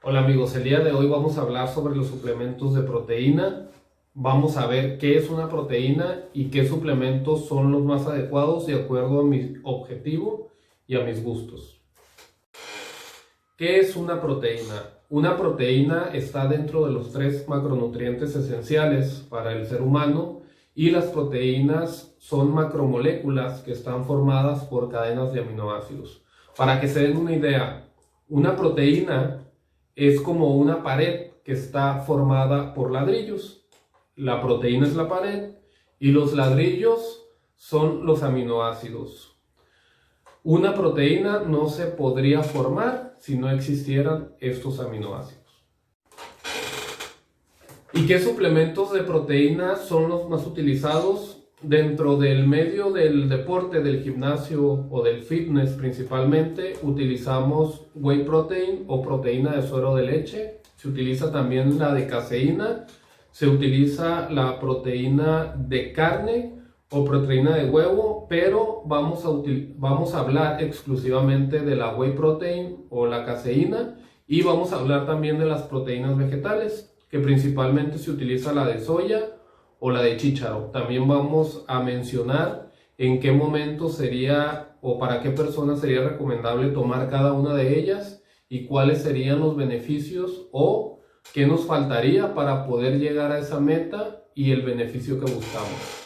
Hola amigos, el día de hoy vamos a hablar sobre los suplementos de proteína. Vamos a ver qué es una proteína y qué suplementos son los más adecuados de acuerdo a mi objetivo y a mis gustos. ¿Qué es una proteína? Una proteína está dentro de los 3 macronutrientes esenciales para el ser humano y las proteínas son macromoléculas que están formadas por cadenas de aminoácidos. Para que se den una idea, una proteína es como una pared que está formada por ladrillos. La proteína es la pared y los ladrillos son los aminoácidos. Una proteína no se podría formar si no existieran estos aminoácidos. ¿Y qué suplementos de proteína son los más utilizados? Dentro del medio del deporte, del gimnasio o del fitness principalmente, utilizamos whey protein o proteína de suero de leche. Se utiliza también la de caseína, se utiliza la proteína de carne o proteína de huevo, pero vamos a hablar exclusivamente de la whey protein o la caseína, y vamos a hablar también de las proteínas vegetales, que principalmente se utiliza la de soya o la de chícharo. También vamos a mencionar en qué momento sería o para qué personas sería recomendable tomar cada una de ellas y cuáles serían los beneficios o qué nos faltaría para poder llegar a esa meta y el beneficio que buscamos.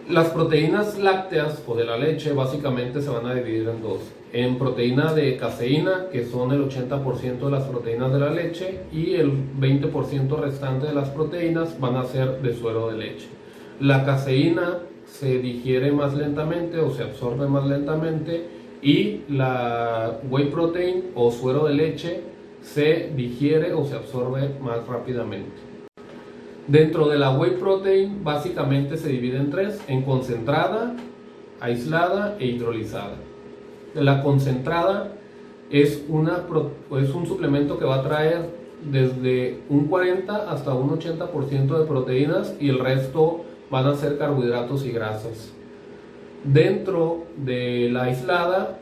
Las proteínas lácteas o de la leche básicamente se van a dividir en dos. En proteína de caseína, que son el 80% de las proteínas de la leche, y el 20% restante de las proteínas van a ser de suero de leche. La caseína se digiere más lentamente o se absorbe más lentamente, y la whey protein o suero de leche se digiere o se absorbe más rápidamente. Dentro de la whey protein básicamente se divide en 3, en concentrada, aislada e hidrolizada. La concentrada es un suplemento que va a traer desde un 40 hasta un 80% de proteínas, y el resto van a ser carbohidratos y grasas. Dentro de la aislada,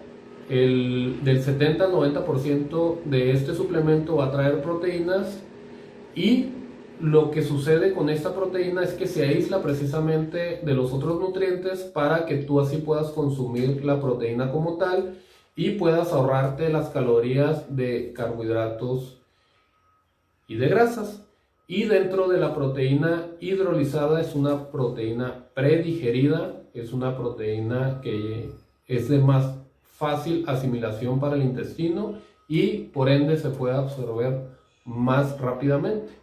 del 70 al 90% de este suplemento va a traer proteínas, y lo que sucede con esta proteína es que se aísla precisamente de los otros nutrientes para que tú así puedas consumir la proteína como tal y puedas ahorrarte las calorías de carbohidratos y de grasas. Y dentro de la proteína hidrolizada es una proteína predigerida, es una proteína que es de más fácil asimilación para el intestino y por ende se puede absorber más rápidamente.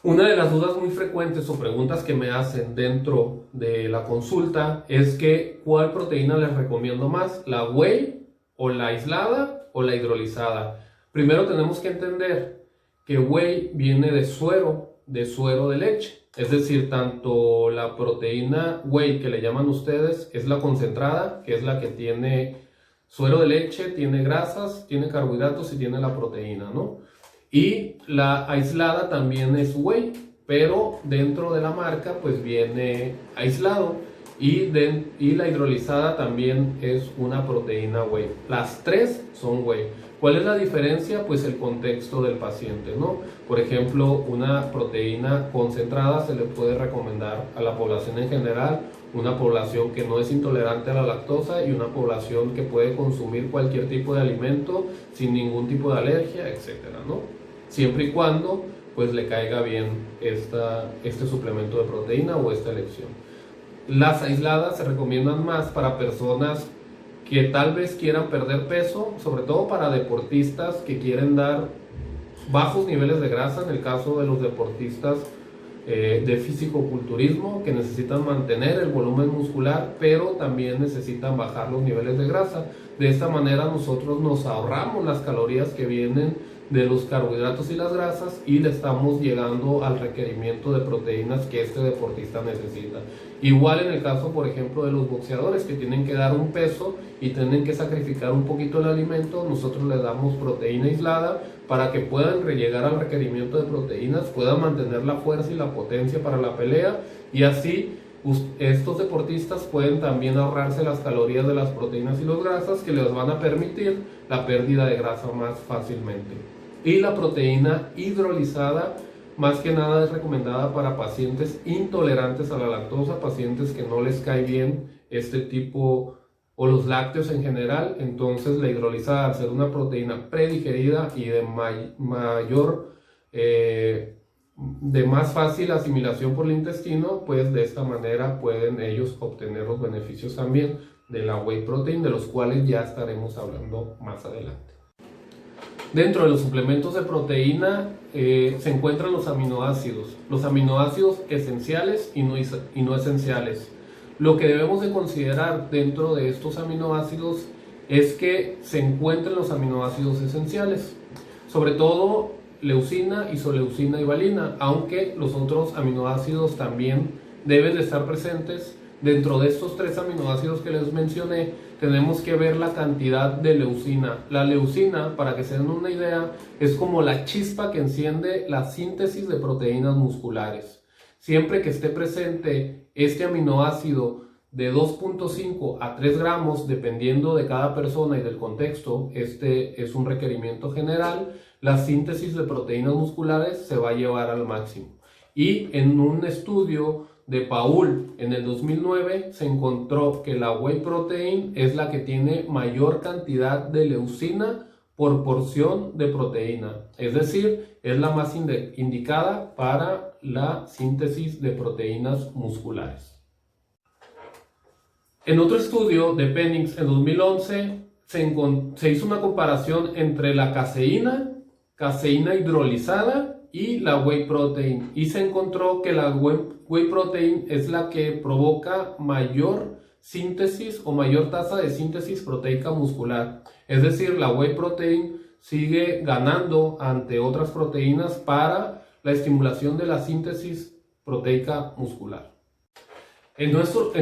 Una de las dudas muy frecuentes o preguntas que me hacen dentro de la consulta es que ¿cuál proteína les recomiendo más? ¿La whey o la aislada o la hidrolizada? Primero tenemos que entender que whey viene de suero de leche. Es decir, tanto la proteína whey que le llaman ustedes es la concentrada, que es la que tiene suero de leche, tiene grasas, tiene carbohidratos y tiene la proteína, ¿no? Y la aislada también es whey, pero dentro de la marca pues viene aislado, y la hidrolizada también es una proteína whey. Las 3 son whey. ¿Cuál es la diferencia? Pues el contexto del paciente, ¿no? Por ejemplo, una proteína concentrada se le puede recomendar a la población en general, una población que no es intolerante a la lactosa y una población que puede consumir cualquier tipo de alimento sin ningún tipo de alergia, etcétera, ¿no? Siempre y cuando pues le caiga bien este suplemento de proteína o esta elección. Las aisladas se recomiendan más para personas que tal vez quieran perder peso, sobre todo para deportistas que quieren dar bajos niveles de grasa, en el caso de los deportistas de fisicoculturismo, que necesitan mantener el volumen muscular, pero también necesitan bajar los niveles de grasa. De esta manera nosotros nos ahorramos las calorías que vienen de los carbohidratos y las grasas y le estamos llegando al requerimiento de proteínas que este deportista necesita. Igual en el caso, por ejemplo, de los boxeadores que tienen que dar un peso y tienen que sacrificar un poquito el alimento, nosotros les damos proteína aislada para que puedan llegar al requerimiento de proteínas, puedan mantener la fuerza y la potencia para la pelea, y así Estos deportistas pueden también ahorrarse las calorías de las proteínas y las grasas que les van a permitir la pérdida de grasa más fácilmente. Y la proteína hidrolizada, más que nada, es recomendada para pacientes intolerantes a la lactosa, pacientes que no les cae bien este tipo o los lácteos en general. Entonces la hidrolizada, al ser una proteína predigerida y de de más fácil asimilación por el intestino, pues de esta manera pueden ellos obtener los beneficios también de la whey protein, de los cuales ya estaremos hablando más adelante. Dentro de los suplementos de proteína se encuentran los aminoácidos esenciales y no esenciales. Lo que debemos de considerar dentro de estos aminoácidos es que se encuentran los aminoácidos esenciales, sobre todo leucina, isoleucina y valina, aunque los otros aminoácidos también deben de estar presentes. Dentro de estos 3 aminoácidos que les mencioné, tenemos que ver la cantidad de leucina. La leucina, para que se den una idea, es como la chispa que enciende la síntesis de proteínas musculares. Siempre que esté presente este aminoácido de 2.5 a 3 gramos, dependiendo de cada persona y del contexto, este es un requerimiento general, la síntesis de proteínas musculares se va a llevar al máximo. Y en un estudio de Paul en el 2009 se encontró que la whey protein es la que tiene mayor cantidad de leucina por porción de proteína, es decir, es la más indicada para la síntesis de proteínas musculares. En otro estudio de Penix en 2011 se hizo una comparación entre la caseína hidrolizada y la whey protein, y se encontró que la whey protein es la que provoca mayor síntesis o mayor tasa de síntesis proteica muscular. Es decir, la whey protein sigue ganando ante otras proteínas para la estimulación de la síntesis proteica muscular. En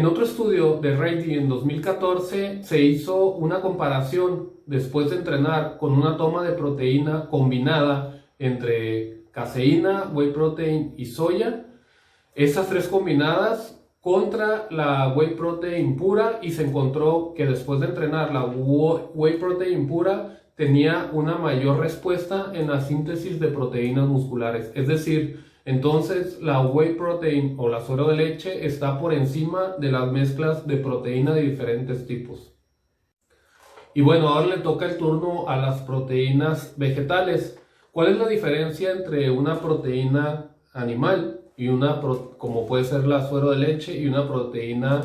otro estudio de Reidy en 2014 se hizo una comparación después de entrenar con una toma de proteína combinada entre caseína, whey protein y soya. Estas 3 combinadas contra la whey protein pura, y se encontró que después de entrenar la whey protein pura tenía una mayor respuesta en la síntesis de proteínas musculares. Es decir, entonces la whey protein o la suero de leche está por encima de las mezclas de proteína de diferentes tipos. Y bueno, ahora le toca el turno a las proteínas vegetales. ¿Cuál es la diferencia entre una proteína animal y como puede ser la suero de leche, y una proteína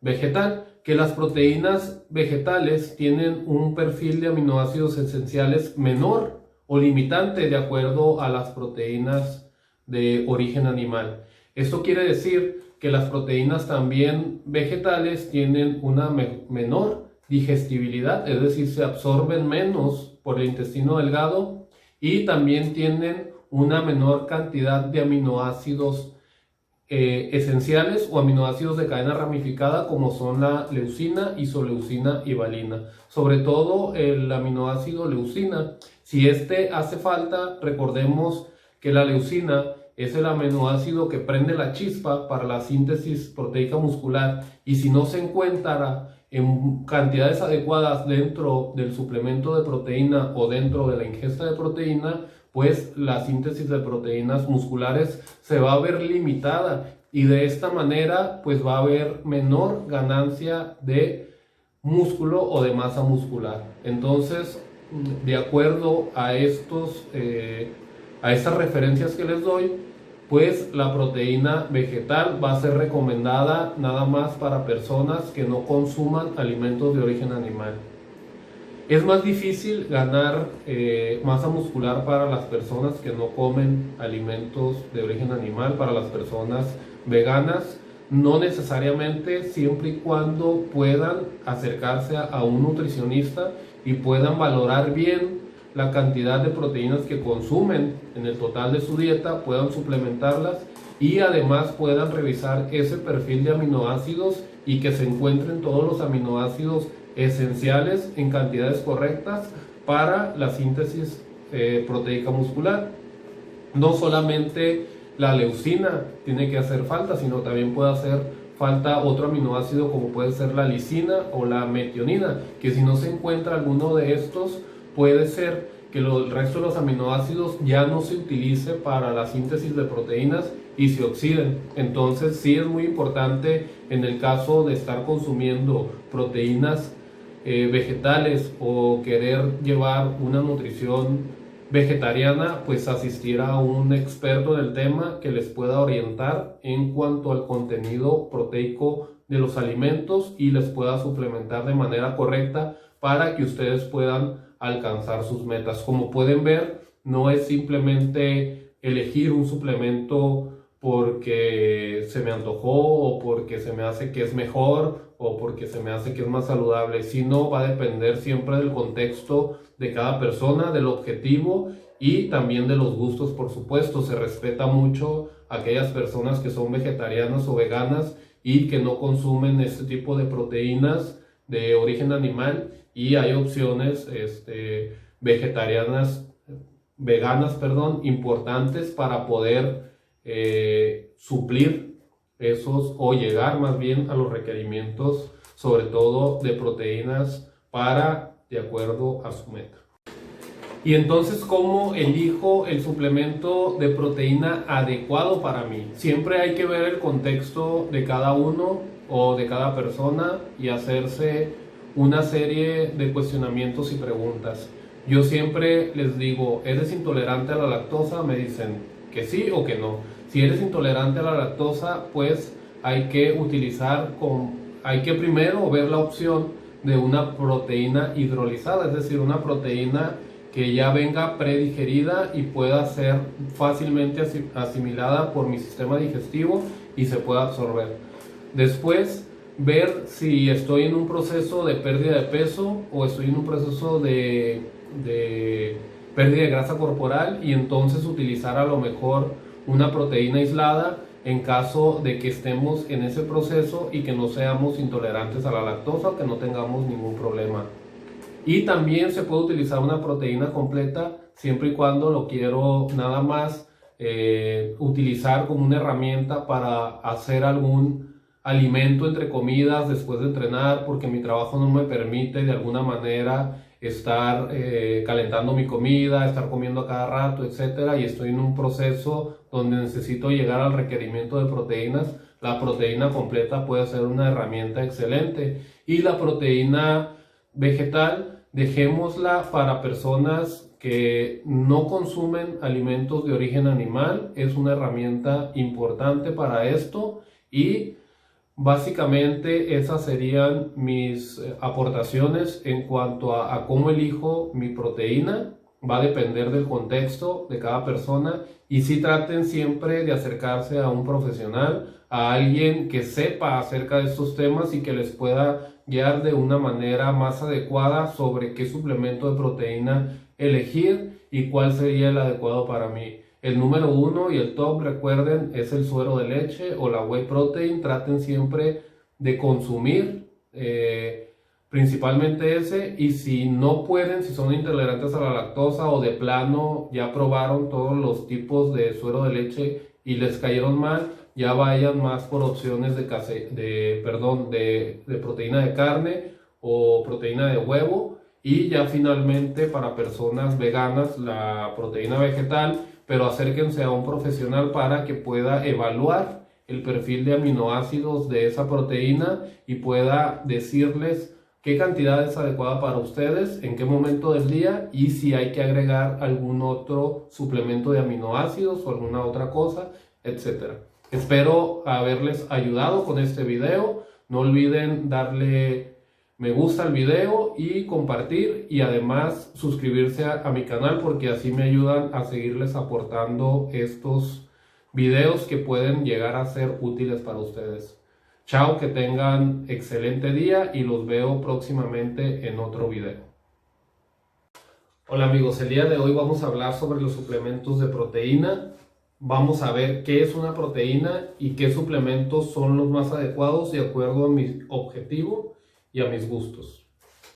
vegetal? Que las proteínas vegetales tienen un perfil de aminoácidos esenciales menor o limitante de acuerdo a las proteínas de origen animal. Esto quiere decir que las proteínas también vegetales tienen una menor digestibilidad, es decir, se absorben menos por el intestino delgado, y también tienen una menor cantidad de aminoácidos esenciales o aminoácidos de cadena ramificada, como son la leucina, isoleucina y valina. Sobre todo el aminoácido leucina, si este hace falta, recordemos que la leucina es el aminoácido que prende la chispa para la síntesis proteica muscular, y si no se encuentra en cantidades adecuadas dentro del suplemento de proteína o dentro de la ingesta de proteína, pues la síntesis de proteínas musculares se va a ver limitada, y de esta manera pues va a haber menor ganancia de músculo o de masa muscular. Entonces, de acuerdo a estas referencias que les doy, pues la proteína vegetal va a ser recomendada nada más para personas que no consuman alimentos de origen animal. Es más difícil ganar masa muscular para las personas que no comen alimentos de origen animal, para las personas veganas, no necesariamente, siempre y cuando puedan acercarse a un nutricionista y puedan valorar bien la cantidad de proteínas que consumen en el total de su dieta, puedan suplementarlas y además puedan revisar ese perfil de aminoácidos y que se encuentren todos los aminoácidos esenciales en cantidades correctas para la síntesis proteica muscular. No solamente la leucina tiene que hacer falta, sino también puede hacer falta otro aminoácido como puede ser la lisina o la metionina, que si no se encuentra alguno de estos, puede ser que el resto de los aminoácidos ya no se utilice para la síntesis de proteínas y se oxiden. Entonces sí es muy importante en el caso de estar consumiendo proteínas vegetales o querer llevar una nutrición vegetariana, pues asistir a un experto del tema que les pueda orientar en cuanto al contenido proteico de los alimentos y les pueda suplementar de manera correcta para que ustedes puedan alcanzar sus metas. Como pueden ver, no es simplemente elegir un suplemento porque se me antojó o porque se me hace que es mejor o porque se me hace que es más saludable, sino va a depender siempre del contexto de cada persona, del objetivo y también de los gustos, por supuesto. Se respeta mucho a aquellas personas que son vegetarianas o veganas y que no consumen este tipo de proteínas de origen animal, y hay opciones veganas, importantes para poder suplir esos o llegar más bien a los requerimientos, sobre todo de proteínas de acuerdo a su meta. Y entonces, ¿cómo elijo el suplemento de proteína adecuado para mí? Siempre hay que ver el contexto de cada uno o de cada persona y hacerse una serie de cuestionamientos y preguntas. Yo siempre les digo, ¿eres intolerante a la lactosa? Me dicen que sí o que no. Si eres intolerante a la lactosa, pues hay que primero ver la opción de una proteína hidrolizada, es decir, una proteína que ya venga predigerida y pueda ser fácilmente asimilada por mi sistema digestivo y se pueda absorber. Después, ver si estoy en un proceso de pérdida de peso o estoy en un proceso de pérdida de grasa corporal, y entonces utilizar a lo mejor una proteína aislada en caso de que estemos en ese proceso y que no seamos intolerantes a la lactosa o que no tengamos ningún problema. Y también se puede utilizar una proteína completa siempre y cuando lo quiero nada más utilizar como una herramienta para hacer algún alimento entre comidas después de entrenar, porque mi trabajo no me permite de alguna manera estar calentando mi comida, estar comiendo a cada rato, etcétera, y estoy en un proceso donde necesito llegar al requerimiento de proteínas. La proteína completa puede ser una herramienta excelente, y la proteína vegetal dejémosla para personas que no consumen alimentos de origen animal. Es una herramienta importante para esto, y básicamente esas serían mis aportaciones en cuanto a cómo elijo mi proteína. Va a depender del contexto de cada persona, y sí traten siempre de acercarse a un profesional, a alguien que sepa acerca de estos temas y que les pueda guiar de una manera más adecuada sobre qué suplemento de proteína elegir y cuál sería el adecuado para mí. El número 1 y el top, recuerden, es el suero de leche o la whey protein. Traten siempre de consumir principalmente ese, y si no pueden, si son intolerantes a la lactosa o de plano ya probaron todos los tipos de suero de leche y les cayeron mal, ya vayan más por opciones de proteína de carne o proteína de huevo, y ya finalmente para personas veganas la proteína vegetal, pero acérquense a un profesional para que pueda evaluar el perfil de aminoácidos de esa proteína y pueda decirles qué cantidad es adecuada para ustedes, en qué momento del día, y si hay que agregar algún otro suplemento de aminoácidos o alguna otra cosa, etc. Espero haberles ayudado con este video. No olviden darle me gusta al video y compartir, y además suscribirse a mi canal, porque así me ayudan a seguirles aportando estos videos que pueden llegar a ser útiles para ustedes. Chao, que tengan excelente día y los veo próximamente en otro video. Hola amigos, el día de hoy vamos a hablar sobre los suplementos de proteína. Vamos a ver qué es una proteína y qué suplementos son los más adecuados de acuerdo a mi objetivo y a mis gustos.